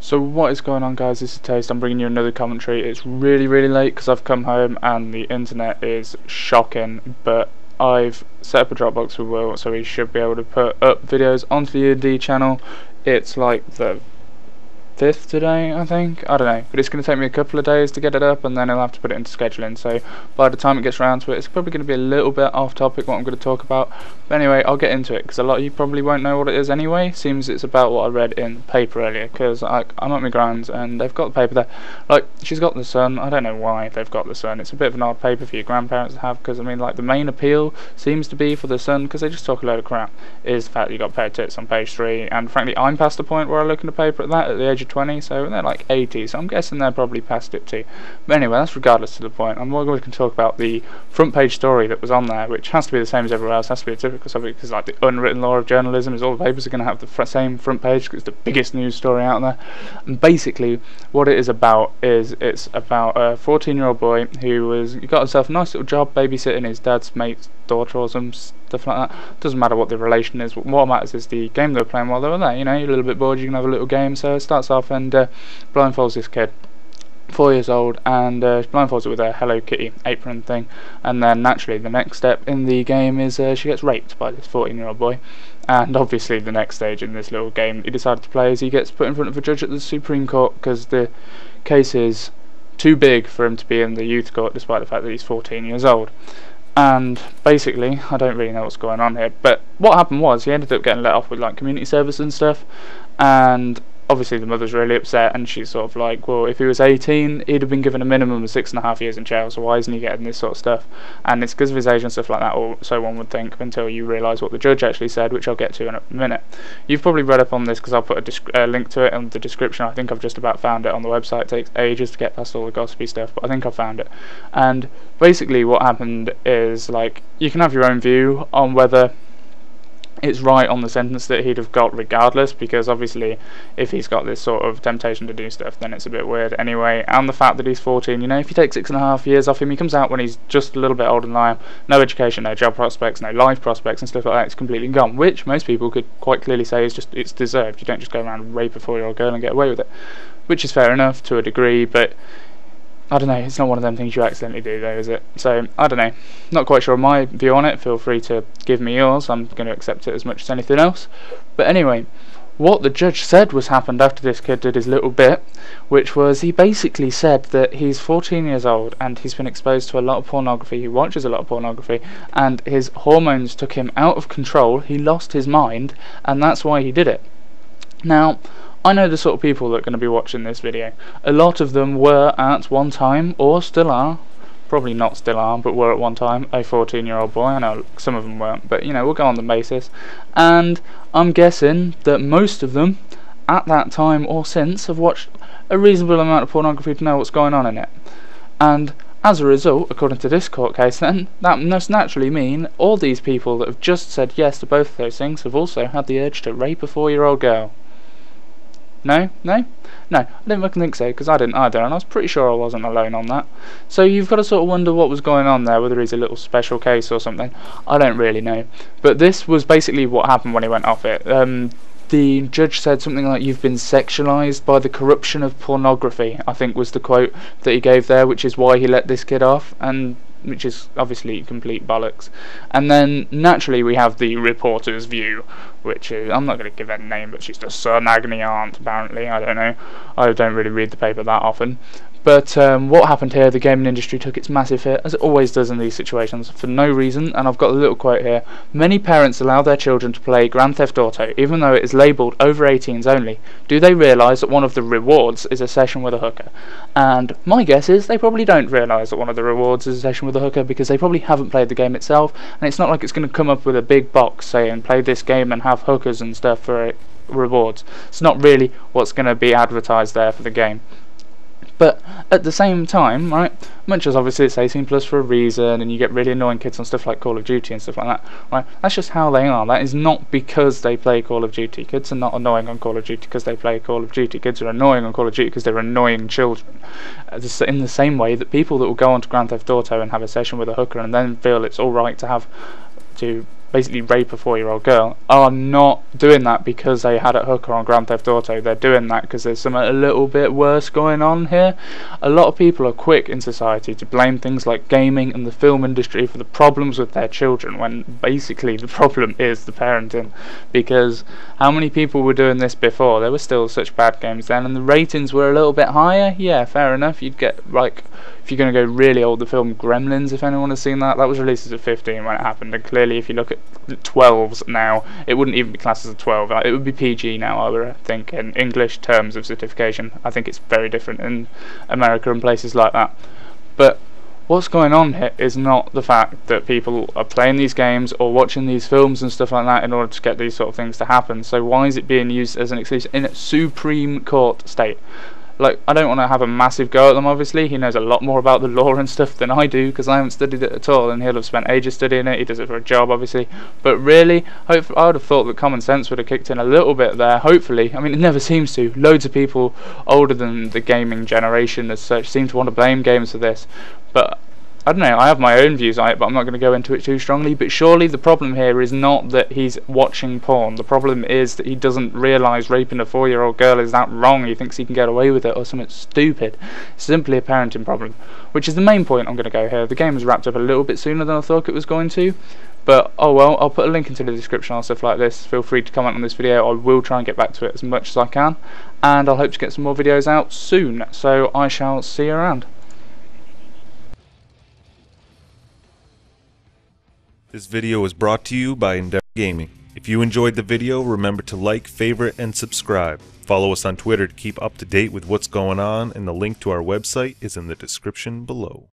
So what is going on, guys? This is Taste. I'm bringing you another commentary. It's really late because I've come home and the internet is shocking, but I've set up a Dropbox with Will, so he should be able to put up videos onto the ED channel. It's like the 5th today, I think. I don't know, but it's going to take me a couple of days to get it up, and then I'll have to put it into scheduling. So by the time it gets around to it, it's probably going to be a little bit off topic what I'm going to talk about. But anyway, I'll get into it because a lot of you probably won't know what it is anyway. Seems it's about what I read in the paper earlier, because I'm at my grand's and they've got the paper there. Like, she's got The Sun. I don't know why they've got The Sun. It's a bit of an odd paper for your grandparents to have, because I mean, like, the main appeal seems to be for The Sun, because they just talk a load of crap, is the fact that you got pair tits on page 3. And frankly, I'm past the point where I look in the paper at that at the age of 20, so they're like 80, so I'm guessing they're probably past it too. But anyway, that's regardless to the point. I'm more going to talk about the front page story that was on there, which has to be the same as everywhere else. Has to be a typical subject, because like the unwritten law of journalism is all the papers are going to have the same front page because it's the biggest news story out there. And basically what it is about is it's about a 14-year-old boy who got himself a nice little job babysitting his dad's mate's daughter or some stuff like that. Doesn't matter what the relation is. What matters is the game they were playing while they were there. You know, you're a little bit bored, you can have a little game. So it starts off and blindfolds this kid, 4 years old, and blindfolds it with a Hello Kitty apron thing, and then naturally the next step in the game is she gets raped by this 14-year-old boy. And obviously the next stage in this little game he decided to play is he gets put in front of a judge at the Supreme Court because the case is too big for him to be in the youth court, despite the fact that he's 14 years old. And basically, I don't really know what's going on here, but what happened was he ended up getting let off with like community service and stuff, and obviously the mother's really upset, and she's sort of like, well, if he was 18 he'd have been given a minimum of 6.5 years in jail, so why isn't he getting this sort of stuff? And it's because of his age and stuff like that, or so one would think, until you realise what the judge actually said, which I'll get to in a minute. You've probably read up on this because I'll put a link to it in the description. I think I've just about found it on the website. It takes ages to get past all the gossipy stuff, but I think I found it. And basically what happened is, like, you can have your own view on whether it's right on the sentence that he'd have got regardless, because obviously if he's got this sort of temptation to do stuff, then it's a bit weird anyway. And the fact that he's 14, you know, if you take 6.5 years off him, he comes out when he's just a little bit older than I am, no education, no job prospects, no life prospects and stuff like that. It's completely gone, which most people could quite clearly say is just, it's deserved. You don't just go around and rape a 4-year-old girl and get away with it, which is fair enough to a degree, but I don't know, it's not one of them things you accidentally do though, is it? So, I don't know, not quite sure my view on it. Feel free to give me yours. I'm going to accept it as much as anything else. But anyway, what the judge said was happened after this kid did his little bit, which was he basically said that he's 14 years old and he's been exposed to a lot of pornography, he watches a lot of pornography, and his hormones took him out of control, he lost his mind, and that's why he did it. Now, I know the sort of people that are going to be watching this video. A lot of them were at one time, or still are, probably not still are, but were at one time, a 14-year-old boy. I know some of them weren't, but you know, we'll go on the basis. And I'm guessing that most of them, at that time or since, have watched a reasonable amount of pornography to know what's going on in it. And as a result, according to this court case then, that must naturally mean all these people that have just said yes to both of those things have also had the urge to rape a 4-year-old girl. No? I didn't fucking think so, because I didn't either, and I was pretty sure I wasn't alone on that. So you've got to sort of wonder what was going on there, whether he's a little special case or something. I don't really know. But this was basically what happened when he went off it. The judge said something like, "You've been sexualized by the corruption of pornography," I think was the quote that he gave there, which is why he let this kid off, and which is obviously complete bollocks. And then naturally we have the reporter's view, which is, I'm not going to give her a name, but she's the Sun Agony aunt apparently. I don't know, I don't really read the paper that often. But what happened here, the gaming industry took its massive hit, as it always does in these situations, for no reason. And I've got a little quote here. "Many parents allow their children to play Grand Theft Auto, even though it is labelled over 18s only. Do they realise that one of the rewards is a session with a hooker?" And my guess is they probably don't realise that one of the rewards is a session with a hooker, because they probably haven't played the game itself, and it's not like it's going to come up with a big box saying play this game and have hookers and stuff for rewards. It's not really what's going to be advertised there for the game. But at the same time, right, much as obviously it's 18 plus for a reason, and you get really annoying kids on stuff like Call of Duty and stuff like that, right, that's just how they are. That is not because they play Call of Duty. Kids are not annoying on Call of Duty because they play Call of Duty. Kids are annoying on Call of Duty because they're annoying children. In the same way that people that will go onto Grand Theft Auto and have a session with a hooker and then feel it's alright to basically rape a 4-year-old girl, are not doing that because they had a hooker on Grand Theft Auto. They're doing that because there's something a little bit worse going on here. A lot of people are quick in society to blame things like gaming and the film industry for the problems with their children, when basically the problem is the parenting. Because how many people were doing this before? There were still such bad games then, and the ratings were a little bit higher. Yeah, fair enough. You'd get, like, if you're going to go really old, the film Gremlins, if anyone has seen that was released as a 15 when it happened, and clearly if you look at 12s now, it wouldn't even be classed as a 12. It would be PG now, I would think, in English terms of certification. I think it's very different in America and places like that. But what's going on here is not the fact that people are playing these games or watching these films and stuff like that in order to get these sort of things to happen. So why is it being used as an excuse in a Supreme Court state? Like, I don't want to have a massive go at them, obviously. He knows a lot more about the law and stuff than I do, because I haven't studied it at all, and he'll have spent ages studying it. He does it for a job, obviously. But really, I would have thought that common sense would have kicked in a little bit there, hopefully. I mean, it never seems to. Loads of people older than the gaming generation as such seem to want to blame games for this. But I don't know, I have my own views on it, but I'm not going to go into it too strongly. But surely the problem here is not that he's watching porn. The problem is that he doesn't realise raping a 4-year-old girl is that wrong. He thinks he can get away with it or something stupid. It's simply a parenting problem, which is the main point I'm going to go here. The game was wrapped up a little bit sooner than I thought it was going to. But, oh well, I'll put a link into the description on stuff like this. Feel free to comment on this video. I will try and get back to it as much as I can. And I'll hope to get some more videos out soon. So I shall see you around. This video was brought to you by Endeavour Gaming. If you enjoyed the video, remember to like, favorite, and subscribe. Follow us on Twitter to keep up to date with what's going on, and the link to our website is in the description below.